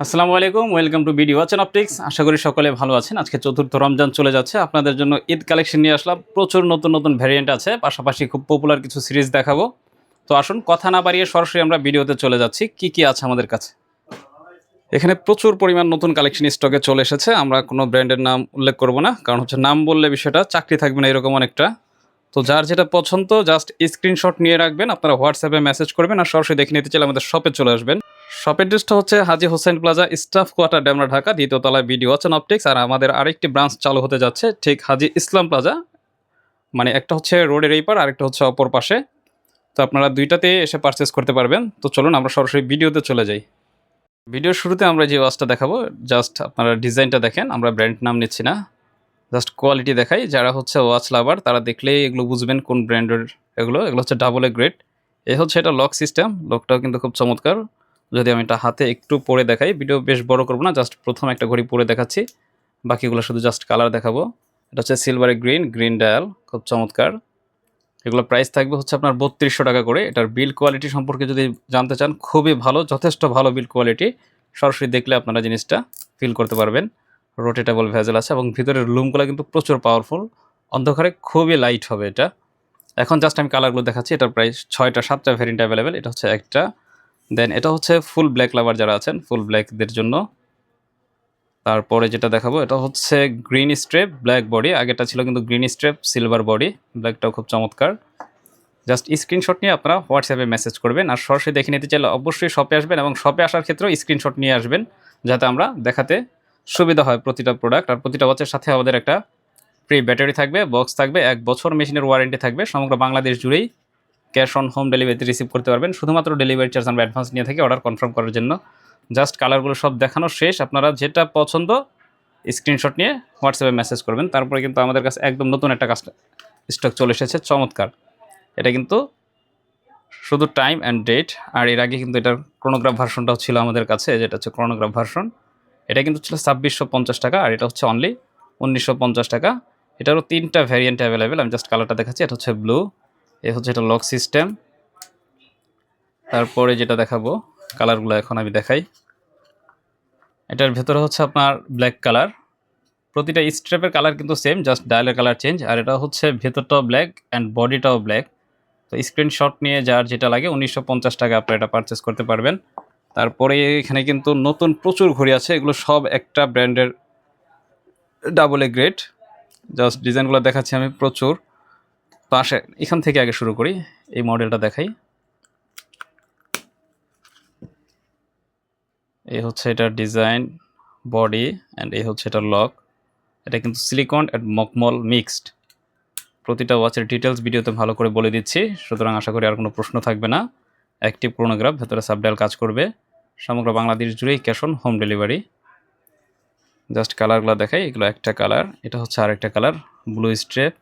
আসসালামু আলাইকুম, welcome to BD watch and optics. আশা করি সকলে ভালো আছেন। আজকে চতুর্থ রমজান চলে যাচ্ছে, আপনাদের জন্য ঈদ কালেকশন নিয়ে আসলাম। প্রচুর নতুন নতুন ভ্যারিয়েন্ট আছে, পাশাপাশি খুব পপুলার কিছু সিরিজ দেখাবো। তো আসুন কথা না বাড়িয়ে সরাসরি আমরা ভিডিওতে চলে যাচ্ছি। কি কি আছে আমাদের কাছে। এখানে প্রচুর পরিমাণ নতুন কালেকশন স্টকে চলে এসেছে। আমরা কোনো ব্র্যান্ডের নাম উল্লেখ করব না, কারণ হচ্ছে নাম বললে বিষয়টা চাকরি থাকবে না এরকম অনেকটা। তো যার যেটা পছন্দ জাস্ট স্ক্রিনশট নিয়ে রাখবেন, আপনারা হোয়াটসঅ্যাপে মেসেজ করবেন, আর সরাসরি দেখে নিতে চাইলে আমাদের শপে চলে আসবেন। শপ অ্যাড্রেসটা হচ্ছে Haji Hossain Plaza, staff quarter, Demra, Dhaka, দ্বিতীয় তলায় বিডি ওয়াচ এন্ড অপটিক্স। আর আমাদের আরেকটি ব্রাঞ্চ চালু হতে যাচ্ছে ঠিক হাজী ইসলাম প্লাজা, মানে একটা হচ্ছে রোডের এই পার, আরেকটা হচ্ছে অপর পাশে। তো আপনারা দুইটাতে এসে পারচেস করতে পারবেন। তো চলুন আমরা সরাসরি ভিডিওতে চলে যাই। ভিডিওর শুরুতে আমরা যে ওয়াচটা দেখাবো, জাস্ট আপনারা ডিজাইনটা দেখেন, আমরা ব্র্যান্ড নাম নিচ্ছি না, জাস্ট কোয়ালিটি দেখাই। যারা হচ্ছে ওয়াচ লাভার তারা দেখলেই এগুলো বুঝবেন কোন ব্র্যান্ডের এগুলো। এগুলো হচ্ছে ডাবল এ গ্রেড। এ হচ্ছে এটা লক সিস্টেম, লকটাও কিন্তু খুব চমৎকার। যদি আমি এটা হাতে একটু পরে দেখাই, ভিডিও বেশ বড় করবো না, জাস্ট প্রথম একটা ঘড়ি পরে দেখাচ্ছি, বাকিগুলো শুধু জাস্ট কালার দেখাবো। এটা হচ্ছে সিলভারে গ্রিন ডায়াল, খুব চমৎকার। এগুলো প্রাইস থাকবে হচ্ছে আপনার 3200 টাকা করে। এটার বিল্ড কোয়ালিটি সম্পর্কে যদি জানতে চান, খুবই ভালো, যথেষ্ট ভালো বিল্ড কোয়ালিটি। সরাসরি দেখলে আপনারা জিনিসটা ফিল করতে পারবেন। রোটেটেবল ভেজেল আছে এবং ভিতরের লুমগুলো কিন্তু প্রচুর পাওয়ারফুল। অন্ধকারে খুবই লাইট হবে এটা। এখন জাস্ট আমি কালারগুলো দেখাচ্ছি। এটার প্রাইস 6টা-7টা ভ্যারিয়েন্ট অ্যাভেলেবেল। এটা হচ্ছে একটা। দেন এটা হচ্ছে ফুল ব্ল্যাক লাভার যারা আছেন, ফুল ব্ল্যাকদের জন্য। তারপরে যেটা দেখাবো এটা হচ্ছে গ্রিন স্ট্রেপ ব্ল্যাক বডি। আগেটা ছিল কিন্তু গ্রিন স্ট্রেপ সিলভার বডি, ব্ল্যাকটাও খুব চমৎকার। জাস্ট স্ক্রিনশট নিয়ে আপনারা হোয়াটসঅ্যাপে মেসেজ করবেন, আর সরাসরি দেখে নিতে চাইলে অবশ্যই শপে আসবেন, এবং শপে আসার ক্ষেত্রেও স্ক্রিনশট নিয়ে আসবেন, যাতে আমরা দেখাতে সুবিধা হয় প্রতিটা প্রোডাক্ট। আর প্রতিটা ওয়াচের সাথে আমাদের একটা ফ্রি ব্যাটারি থাকবে, বক্স থাকবে, 1 বছর মেশিনের ওয়ারেন্টি থাকবে। সমগ্র বাংলাদেশ জুড়েই ক্যাশ অন হোম ডেলিভারিতে রিসিভ করতে পারবেন। শুধুমাত্র ডেলিভারি চার্জ আমরা অ্যাডভান্স নিয়ে থাকি অর্ডার কনফার্ম করার জন্য। জাস্ট কালারগুলো সব দেখানো শেষ, আপনারা যেটা পছন্দ স্ক্রিনশট নিয়ে হোয়াটসঅ্যাপে মেসেজ করবেন। তারপরে কিন্তু আমাদের কাছে একদম নতুন একটা স্টক চলে এসেছে, চমৎকার। এটা কিন্তু শুধু টাইম অ্যান্ড ডেট। আর এর আগে কিন্তু এটার ক্রোনোগ্রাফ ভার্সনটাও ছিল আমাদের কাছে, যেটা হচ্ছে ক্রোনোগ্রাফ ভার্সন। এটা কিন্তু ছিল 2650 টাকা, আর এটা হচ্ছে অনলি 1950 টাকা। এটারও 3টা ভ্যারিয়েন্ট অ্যাভেলেবেল। আমি জাস্ট কালারটা দেখাচ্ছি। এটা হচ্ছে ব্লু, এ হচ্ছে এটা লক সিস্টেম। তারপরে যেটা দেখাবো, কালারগুলো এখন আমি দেখাই। এটার ভেতরে হচ্ছে আপনার ব্ল্যাক কালার। প্রতিটা স্ট্রেপের কালার কিন্তু সেম, জাস্ট ডায়ালের কালার চেঞ্জ। আর এটা হচ্ছে ভেতরটাও ব্ল্যাক অ্যান্ড বডিটাও ব্ল্যাক। তো স্ক্রিনশট নিয়ে যার যেটা লাগে 1950 টাকা আপনারা এটা পারচেস করতে পারবেন। তারপরে এখানে কিন্তু নতুন প্রচুর ঘড়ি আছে, এগুলো সব একটা ব্র্যান্ডের ডাবল এ গ্রেড। জাস্ট ডিজাইনগুলো দেখাচ্ছি আমি, প্রচুর। তো আসে এখান থেকে আগে শুরু করি, এই মডেলটা দেখাই। এই হচ্ছে এটার ডিজাইন, বডি, অ্যান্ড এই হচ্ছে এটার লক। এটা কিন্তু সিলিকন অ্যান্ড মকমল মিক্সড। প্রতিটা ওয়াচের ডিটেলস ভিডিওতে ভালো করে বলে দিচ্ছি, সুতরাং আশা করি আর কোনো প্রশ্ন থাকবে না। অ্যাক্টিভ ক্রোনোগ্রাফ, ভেতরে সাবডায়াল কাজ করবে। সমগ্র বাংলাদেশ জুড়েই cash on home delivery. Just কালারগুলো দেখাই, এগুলো একটা কালার, এটা হচ্ছে আরেকটা কালার, ব্লু স্ট্রেপ,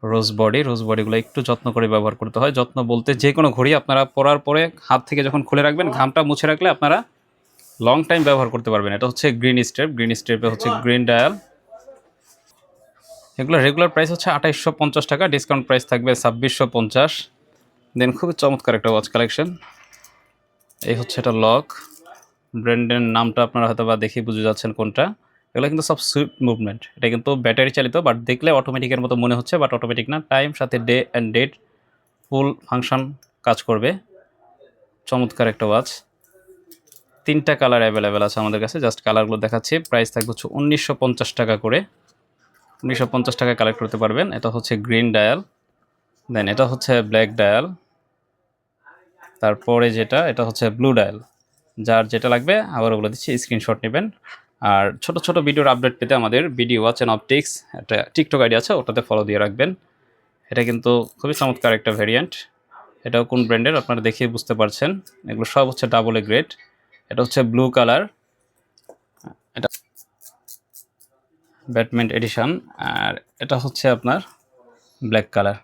রোজ বডিগুলো একটু যত্ন করে ব্যবহার করতে হয়। যত্ন বলতে যে কোনো ঘড়ি আপনারা পরার পরে হাত থেকে যখন খুলে রাখবেন, ঘামটা মুছে রাখলে আপনারা লং টাইম ব্যবহার করতে পারবেন। এটা হচ্ছে গ্রিন স্ট্রেপে হচ্ছে গ্রিন ডায়াল। এগুলো রেগুলার প্রাইস হচ্ছে 2850 টাকা, ডিসকাউন্ট প্রাইস থাকবে 2650। দেন খুবই চমৎকার একটা ওয়াচ কালেকশন। এই হচ্ছে এটা লক, ব্র্যান্ডের নামটা আপনারা হয়তো বা দেখে বুঝে যাচ্ছেন কোনটা। এগুলো কিন্তু সব সুইফট মুভমেন্ট। এটা কিন্তু ব্যাটারি চালিত, বাট দেখলে অটোমেটিকের মতো মনে হচ্ছে, বাট অটোমেটিক না। টাইম সাথে day and date full function কাজ করবে। চমৎকার একটা ওয়াচ। 3টা কালার অ্যাভেলেবেল আছে আমাদের কাছে, জাস্ট কালারগুলো দেখাচ্ছি। প্রাইস থাকবে হচ্ছে 1950 টাকা করে। 1950 টাকা কালেক্ট করতে পারবেন। এটা হচ্ছে গ্রিন ডায়াল, দেন এটা হচ্ছে ব্ল্যাক ডায়াল, তারপরে যেটা এটা হচ্ছে ব্লু ডায়াল। যার যেটা লাগবে আবারও বলে দিচ্ছি, স্ক্রিনশট নেবেন। আর ছোট ছোট ভিডিওর আপডেট পেতে আমাদের বিডি ওয়াচ অ্যান্ড অপটিক্স একটা টিকটক আইডি আছে, ওটাতে ফলো দিয়ে রাখবেন। এটা কিন্তু খুবই চমৎকার একটা ভ্যারিয়েন্ট। এটাও কোন ব্র্যান্ডের আপনারা দেখে বুঝতে পারছেন। এগুলো সব হচ্ছে ডাবল এ গ্রেড। এটা হচ্ছে ব্লু কালার, এটা ব্যাটম্যান এডিশন। আর এটা হচ্ছে আপনার ব্ল্যাক কালার।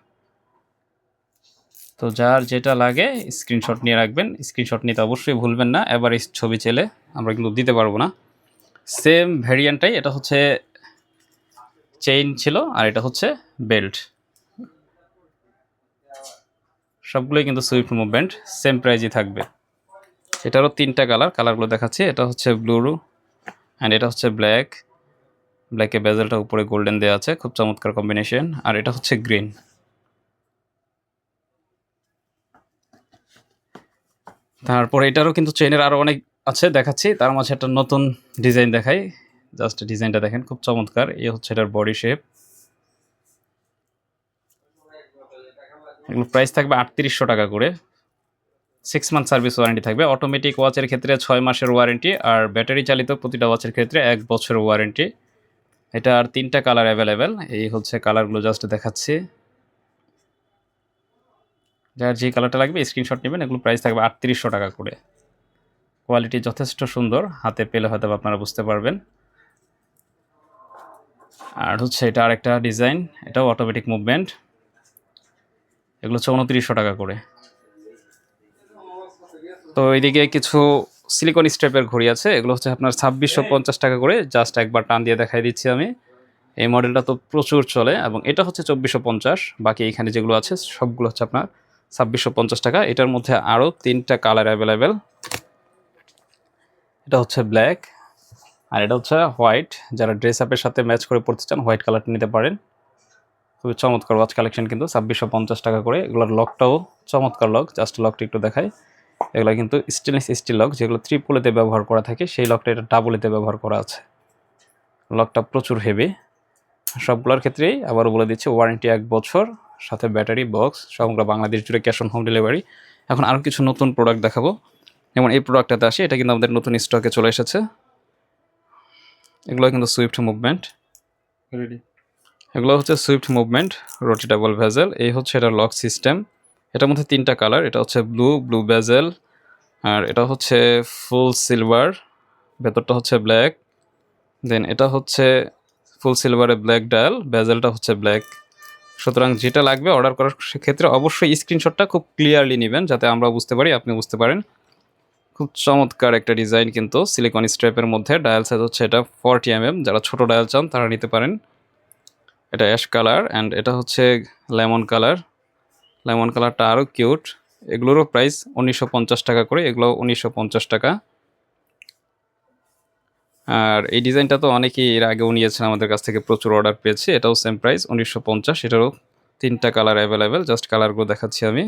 তো যার যেটা লাগে স্ক্রিনশট নিয়ে রাখবেন। স্ক্রিনশট নিতে অবশ্যই ভুলবেন না, এভারেজ ছবি চেলে আমরা কিন্তু দিতে পারবো না। সেম ভ্যারিয়েন্টটাই, এটা হচ্ছে চেইন ছিল, আর এটা হচ্ছে বেল্ট। সবগুলোই কিন্তু সুইফট মুভমেন্ট, সেম প্রাইজই থাকবে। এটারও 3টা কালারগুলো দেখাচ্ছি। এটা হচ্ছে ব্লু অ্যান্ড এটা হচ্ছে ব্ল্যাক। ব্ল্যাকে বেজেলটা উপরে গোল্ডেন দেওয়া আছে, খুব চমৎকার কম্বিনেশন। আর এটা হচ্ছে গ্রিন। তারপরে এটারও কিন্তু চেইনের আরও অনেক আছে, দেখাচ্ছি। তার মাঝে একটা নতুন ডিজাইন দেখাই। জাস্ট ডিজাইনটা দেখেন, খুব চমৎকার। এই হচ্ছে এটার বডি শেপ। এগুলো প্রাইস থাকবে 3800 টাকা করে। 6 মান্থ সার্ভিস ওয়ারেন্টি থাকবে। অটোমেটিক ওয়াচের ক্ষেত্রে 6 মাসের ওয়ারেন্টি, আর ব্যাটারি চালিত প্রতিটা ওয়াচের ক্ষেত্রে 1 বছরের ওয়ারেন্টি। এটা আর 3টা কালার অ্যাভেলেবেল। এই হচ্ছে কালারগুলো জাস্ট দেখাচ্ছি। যার যে কালারটা লাগবে স্ক্রিনশট নেবেন। এগুলো প্রাইস থাকবে 3800 টাকা করে। কোয়ালিটি যথেষ্ট সুন্দর, হাতে পেলে হয়তো আপনারা বুঝতে পারবেন। আর হচ্ছে এটা আরেকটা ডিজাইন, এটাও অটোমেটিক মুভমেন্ট। এগুলো হচ্ছে 2900 টাকা করে। তো এইদিকে কিছু সিলিকন স্ট্র্যাপের ঘড়ি আছে। এগুলো হচ্ছে আপনার 2650 টাকা করে। জাস্ট একবার টান দিয়ে দেখাই দিচ্ছি আমি। এই মডেলটা তো প্রচুর চলে, এবং এটা হচ্ছে 2450। বাকি এখানে যেগুলো আছে সবগুলো হচ্ছে আপনার 2650 টাকা। এটার মধ্যে আরও 3টা কালার অ্যাভেলেবেল। এটা হচ্ছে ব্ল্যাক, আর এটা হচ্ছে হোয়াইট। যারা ড্রেস আপের সাথে ম্যাচ করে পড়তে চান হোয়াইট কালারটা নিতে পারেন। খুবই চমৎকার ওয়াচ কালেকশন কিন্তু 2650 টাকা করে। এগুলোর লকটাও চমৎকার লক, জাস্ট লকটা একটু দেখাই। এগুলো কিন্তু স্টেনলেস স্টিল লক, যেগুলো ট্রিপলেতে ব্যবহার করা থাকে সেই লকটা এটা ডাবলেতে ব্যবহার করা আছে। লকটা প্রচুর হেভি। সবগুলোর ক্ষেত্রেই আবারও বলে দিচ্ছি ওয়ারেন্টি 1 বছর, সাথে ব্যাটারি বক্স, সমগ্র বাংলাদেশ জুড়ে ক্যাশ অন হোম ডেলিভারি। এখন আরও কিছু নতুন প্রোডাক্ট দেখাবো। যেমন এই প্রোডাক্টটাতে আসে, এটা কিন্তু আমাদের নতুন স্টকে চলে এসেছে। এগুলো কিন্তু সুইফট মুভমেন্ট। এগুলো হচ্ছে সুইফট মুভমেন্ট রোটেটেবল ভেজেল। এই হচ্ছে এটা লক সিস্টেম। এটার মধ্যে 3টা কালার। এটা হচ্ছে ব্লু ভেজেল, আর এটা হচ্ছে ফুল সিলভার, ভেতরটা হচ্ছে ব্ল্যাক। দেন এটা হচ্ছে ফুল সিলভারে ব্ল্যাক ডায়াল, ভেজেলটা হচ্ছে ব্ল্যাক। সুতরাং যেটা লাগবে অর্ডার করার ক্ষেত্রে অবশ্যই স্ক্রিনশটটা খুব ক্লিয়ারলি নেবেন, যাতে আমরা বুঝতে পারি, আপনি বুঝতে পারেন। খুব চমৎকার একটা ডিজাইন কিন্তু সিলিকন স্ট্র্যাপের মধ্যে। ডায়াল সাইজ হচ্ছে এটা 40 mm। যারা ছোট ডায়াল চান তারা নিতে পারেন। এটা অ্যাশ কালার অ্যান্ড এটা হচ্ছে লেমন কালার। লেমন কালারটা আরও কিউট। এগুলোরও প্রাইস 1950 টাকা করে। এগুলো 1950 টাকা। আর এই ডিজাইনটা তো অনেকেই এর আগেও নিয়েছেন আমাদের কাছ থেকে, প্রচুর অর্ডার পেয়েছি। এটাও সেম প্রাইস 1950। এটারও 3টা কালার অ্যাভেলেবেল। জাস্ট কালারগুলো দেখাচ্ছি আমি।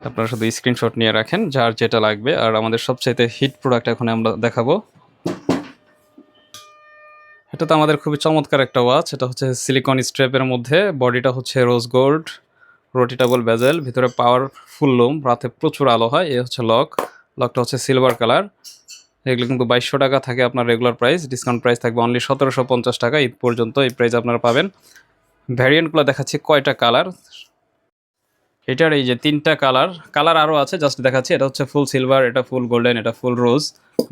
আপনারা শুধু স্ক্রিনশট নিয়ে রাখেন যার যেটা লাগবে। আর আমাদের সবচাইতে হিট প্রোডাক্ট এখন আমরা দেখাবো। এটা তো আমাদের খুবই চমৎকার একটা ওয়াচ। এটা হচ্ছে সিলিকন স্ট্র্যাপের মধ্যে, বডিটা হচ্ছে রোজ গোল্ড, রোটেটেবল বেজেল, ভিতরে পাওয়ারফুল লুম, রাতে প্রচুর আলো হয়। এই হচ্ছে লকটা হচ্ছে সিলভার কালার। এগুলো কিন্তু 2200 টাকা থাকে আপনার রেগুলার প্রাইস। ডিসকাউন্ট প্রাইস থাকবে অনলি 1750 টাকা। ঈদ পর্যন্ত এই প্রাইস আপনারা পাবেন। ভ্যারিয়েন্টগুলো দেখাচ্ছি কয়টা কালার। এটার এই যে 3টা কালার আরও আছে, জাস্ট দেখাচ্ছি। এটা হচ্ছে ফুল সিলভার, এটা ফুল গোল্ডেন, এটা ফুল রোজ।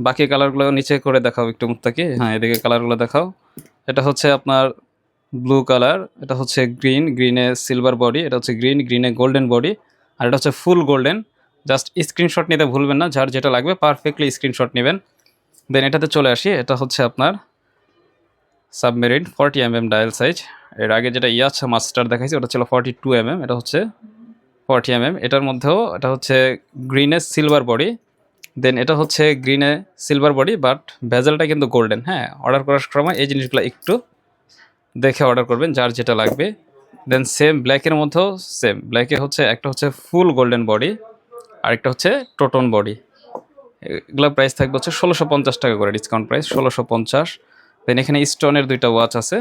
বাকি কালারগুলো নিচে করে দেখাও একটু মুখটাকে। হ্যাঁ, এদিকে কালারগুলো দেখাও। এটা হচ্ছে আপনার ব্লু কালার, এটা হচ্ছে গ্রিনে সিলভার বডি, এটা হচ্ছে গ্রিনে গোল্ডেন বডি, আর এটা হচ্ছে ফুল গোল্ডেন। জাস্ট স্ক্রিনশট নিতে ভুলবেন না, যার যেটা লাগবে পারফেক্টলি স্ক্রিনশট নেবেন। দেন এটাতে চলে আসি। এটা হচ্ছে আপনার সাবমেরিন 40 mm ডায়াল সাইজ। এর আগে যেটা ইয়াচ্ছা মাস্টার দেখাইছি ওটা ছিল 42 mm। এটা হচ্ছে 40 mm। এটার মধ্যেও এটা হচ্ছে গ্রিনে সিলভার বডি। দেন এটা হচ্ছে গ্রিনে সিলভার বডি, বাট ভেজেলটা কিন্তু গোল্ডেন। হ্যাঁ, অর্ডার করার সময় এই জিনিসগুলো একটু দেখে অর্ডার করবেন, যার যেটা লাগবে। দেন সেম ব্ল্যাকের মধ্যেও সেম ব্ল্যাকে হচ্ছে একটা হচ্ছে ফুল গোল্ডেন বডি, আরেকটা হচ্ছে টোটন বডি। এগুলোর প্রাইস থাকবে হচ্ছে 1650 টাকা করে। Discount price 1650। দেন এখানে স্টোনের 2টা ওয়াচ আছে,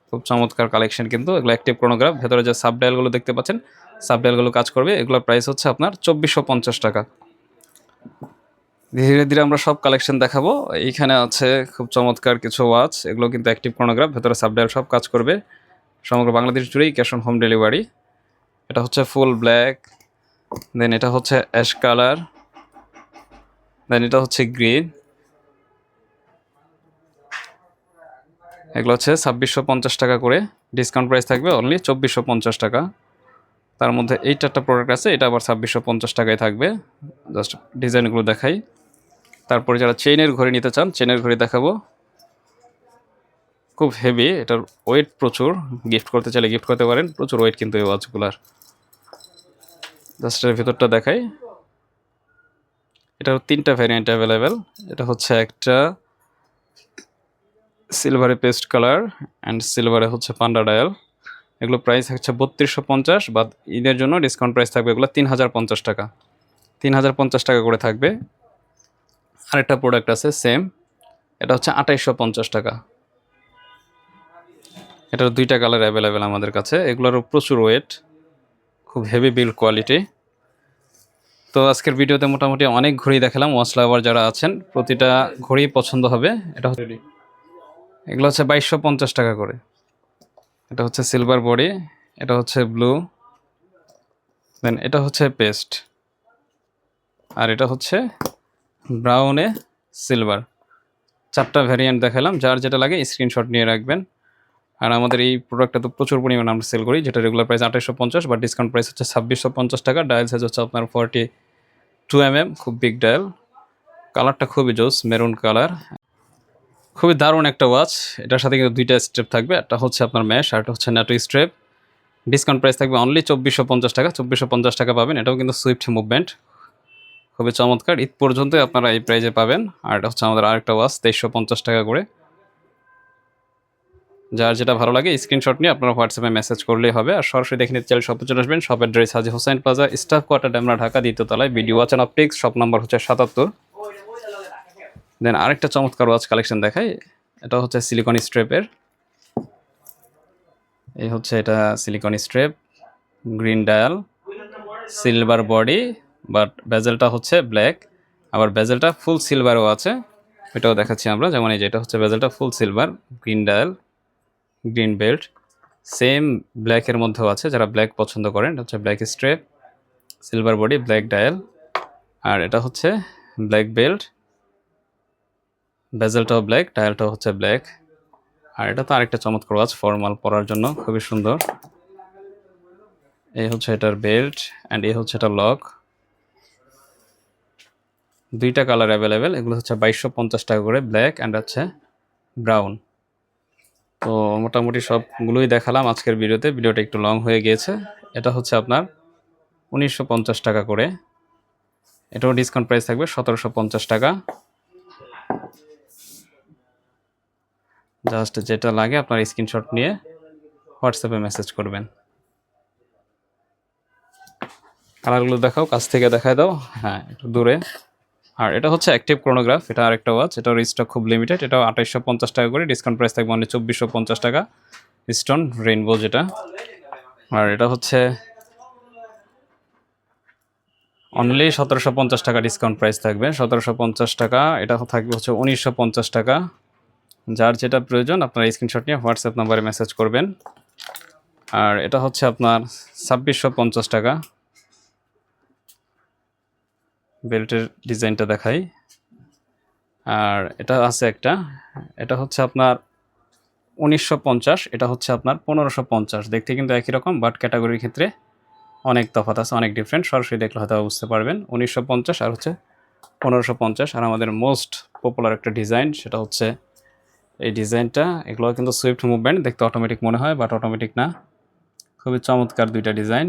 খুব চমৎকার কালেকশন কিন্তু। এগুলো অ্যাক্টিভ ক্রোনোগ্রাফ, ভেতরে যে সাবডায়ালগুলো দেখতে পাচ্ছেন সাবডায়ালগুলো কাজ করবে। এগুলোর প্রাইস হচ্ছে আপনার 2450 টাকা। ধীরে ধীরে আমরা সব কালেকশন দেখাবো। এইখানে আছে খুব চমৎকার কিছু ওয়াচ। এগুলো কিন্তু অ্যাক্টিভ ক্রোনোগ্রাফ, ভেতরে সাবডায়াল সব কাজ করবে। সমগ্র বাংলাদেশ জুড়েই ক্যাশ অন হোম ডেলিভারি। এটা হচ্ছে ফুল ব্ল্যাক, দেন এটা হচ্ছে অ্যাশ কালার, দেন এটা হচ্ছে গ্রিন। এগুলো হচ্ছে 2650 টাকা করে। ডিসকাউন্ট প্রাইস থাকবে অনলি 2450 টাকা। তার মধ্যে এই 4টা প্রোডাক্ট আছে, এটা আবার 2650 টাকায় থাকবে। জাস্ট ডিজাইনগুলো দেখাই। তারপরে যারা চেইনের ঘড়ি নিতে চান, চেইনের ঘড়ি দেখাবো। খুব হেভি, এটার ওয়েট প্রচুর। গিফট করতে চাইলে গিফট করতে পারেন, প্রচুর ওয়েট কিন্তু এই ওয়াচগুলার। জাস্ট এর ভিতরটা দেখাই। এটার 3টা ভ্যারিয়েন্ট অ্যাভেলেবেল। এটা হচ্ছে একটা সিলভারে পেস্ট কালার অ্যান্ড সিলভারে হচ্ছে পান্ডা ডায়াল। এগুলো প্রাইস হচ্ছে 3250, বা ঈদের জন্য ডিসকাউন্ট প্রাইস থাকবে এগুলো 3050 টাকা, 3050 টাকা করে থাকবে। আরেকটা প্রোডাক্ট আছে সেম, এটা হচ্ছে 2850 টাকা। এটার 2টা কালার অ্যাভেলেবেল আমাদের কাছে। এগুলোরও প্রচুর ওয়েট, খুব হেভি বিল্ড কোয়ালিটি। তো আজকের ভিডিওতে মোটামুটি অনেক ঘড়ি দেখালাম। ওয়াচ লাভার যারা আছেন প্রতিটা ঘড়ি পছন্দ হবে। এটা হচ্ছে এগুলো হচ্ছে 2250 টাকা করে। এটা হচ্ছে সিলভার বডি, এটা হচ্ছে ব্লু, দেন এটা হচ্ছে পেস্ট, আর এটা হচ্ছে ব্রাউনে সিলভার। 4টা ভ্যারিয়েন্ট দেখালাম, যার যেটা লাগে স্ক্রিনশট নিয়ে রাখবেন। আর আমাদের এই প্রোডাক্টটা তো প্রচুর পরিমাণে আমরা সেল করি, যেটা রেগুলার প্রাইস 2850, বা ডিসকাউন্ট প্রাইস হচ্ছে 2650 টাকা। ডায়াল সাইজ হচ্ছে আপনার 42 mm, খুব বিগ ডায়াল। কালারটা খুবই জোস, মেরুন কালার, খুবই দারুণ একটা ওয়াচ। এটার সাথে কিন্তু 2টা স্ট্রেপ থাকবে, একটা হচ্ছে আপনার ম্যাশ আর একটা হচ্ছে ন্যাটো স্ট্রেপ। ডিসকাউন্ট প্রাইস থাকবে অনলি 2450 টাকা, 2450 টাকা পাবেন। এটাও কিন্তু সুইফট মুভমেন্ট, খুবই চমৎকার। ঈদ পর্যন্তই আপনারা এই প্রাইজে পাবেন। আর এটা হচ্ছে আমাদের আরেকটা ওয়াচ 2350 টাকা করে। যার যেটা ভালো লাগে স্ক্রিনশট নিয়ে আপনারা হোয়াটসঅ্যাপে মেসেজ করলেই হবে। আর সরাসরি দেখে নিতে চাইলে শপে চলে আসবেন। শপের address Haji Hossain Plaza, staff quarter, Demra, Dhaka, 2য় তলায়। Video watch and optics, shop number হচ্ছে 77। দেন আরেকটা চমৎকার ওয়াচ কালেকশন দেখাই। এটা হচ্ছে সিলিকন স্ট্রেপের, এই হচ্ছে এটা silicone strap, green dial, silver body, but বেজেলটা হচ্ছে ব্ল্যাক। আবার বেজেলটা ফুল সিলভারও আছে, এটাও দেখাচ্ছি আমরা। যেমন এই যে এটা হচ্ছে বেজেলটা full silver, green dial, green belt, same ব্ল্যাকের মধ্যেও আছে। যারা ব্ল্যাক পছন্দ করেন, এটা হচ্ছে black strap, silver body, black dial. আর এটা হচ্ছে ব্ল্যাক বেল্ট, বেজেলটাও ব্ল্যাক, ডায়ালটাও হচ্ছে ব্ল্যাক। আর এটা তো আরেকটা চমৎকার ওয়াচ ফর্মাল পরার জন্য, খুবই সুন্দর। এই হচ্ছে এটার বেল্ট অ্যান্ড এই হচ্ছে এটা লক। 2টা কালার অ্যাভেলেবেল। এগুলো হচ্ছে 2250 টাকা করে, ব্ল্যাক অ্যান্ড হচ্ছে ব্রাউন। তো মোটামুটি সবগুলোই দেখালাম আজকের ভিডিওতে। ভিডিওটা একটু লং হয়ে গিয়েছে। এটা হচ্ছে আপনার 1950 টাকা করে। এটাও ডিসকাউন্ট প্রাইস থাকবে 1750 টাকা। জাস্ট যেটা লাগে আপনার স্ক্রিনশট নিয়ে হোয়াটসঅ্যাপে মেসেজ করবেন। কালারগুলো দেখাও, কাছ থেকে দেখায় দাও। হ্যাঁ, একটু দূরে। আর এটা হচ্ছে অ্যাক্টিভ ক্রোনোগ্রাফ, এটা আরেকটা ওয়াচ। এটার স্টক খুব লিমিটেড, এটাও 2850 টাকা করে। ডিসকাউন্ট প্রাইস থাকবে অনলি 2450 টাকা। স্টোন রেইনবো যেটা। আর এটা হচ্ছে অনলি 1750 টাকা ডিসকাউন্ট প্রাইস থাকবে, 1750 টাকা। এটা থাকবে হচ্ছে 1950 টাকা। যার যেটা প্রয়োজন আপনারা স্ক্রিনশট নিয়ে হোয়াটসঅ্যাপ নাম্বারে মেসেজ করবেন। আর এটা হচ্ছে আপনার 2650 টাকা। বেল্টের ডিজাইনটা দেখাই। আর এটা আছে একটা, এটা হচ্ছে আপনার 1950, এটা হচ্ছে আপনার 1550। দেখতে কিন্তু একই রকম, বাট ক্যাটাগরির ক্ষেত্রে অনেক তফাৎ আছে, অনেক ডিফারেন্ট। সরাসরি দেখলে হয়তো বুঝতে পারবেন। 1950 আর হচ্ছে 1550। আর আমাদের মোস্ট পপুলার একটা ডিজাইন, সেটা হচ্ছে এই ডিজাইনটা। এগুলো কিন্তু সুইফট মুভমেন্ট, দেখতে অটোমেটিক মনে হয়, বাট অটোমেটিক না। খুবই চমৎকার 2টা ডিজাইন।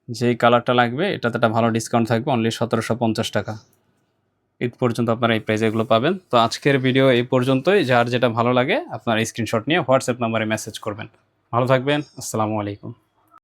যেই কালারটা লাগবে এটাতে একটা ভালো ডিসকাউন্ট থাকবে, অনলি 1750 টাকা। ঈদ পর্যন্ত আপনারা এই প্রাইজে এগুলো পাবেন। তো আজকের ভিডিও এই পর্যন্তই। যার যেটা ভালো লাগে আপনারা স্ক্রিনশট নিয়ে হোয়াটসঅ্যাপ নাম্বারে মেসেজ করবেন। ভালো থাকবেন, আসসালামু আলাইকুম।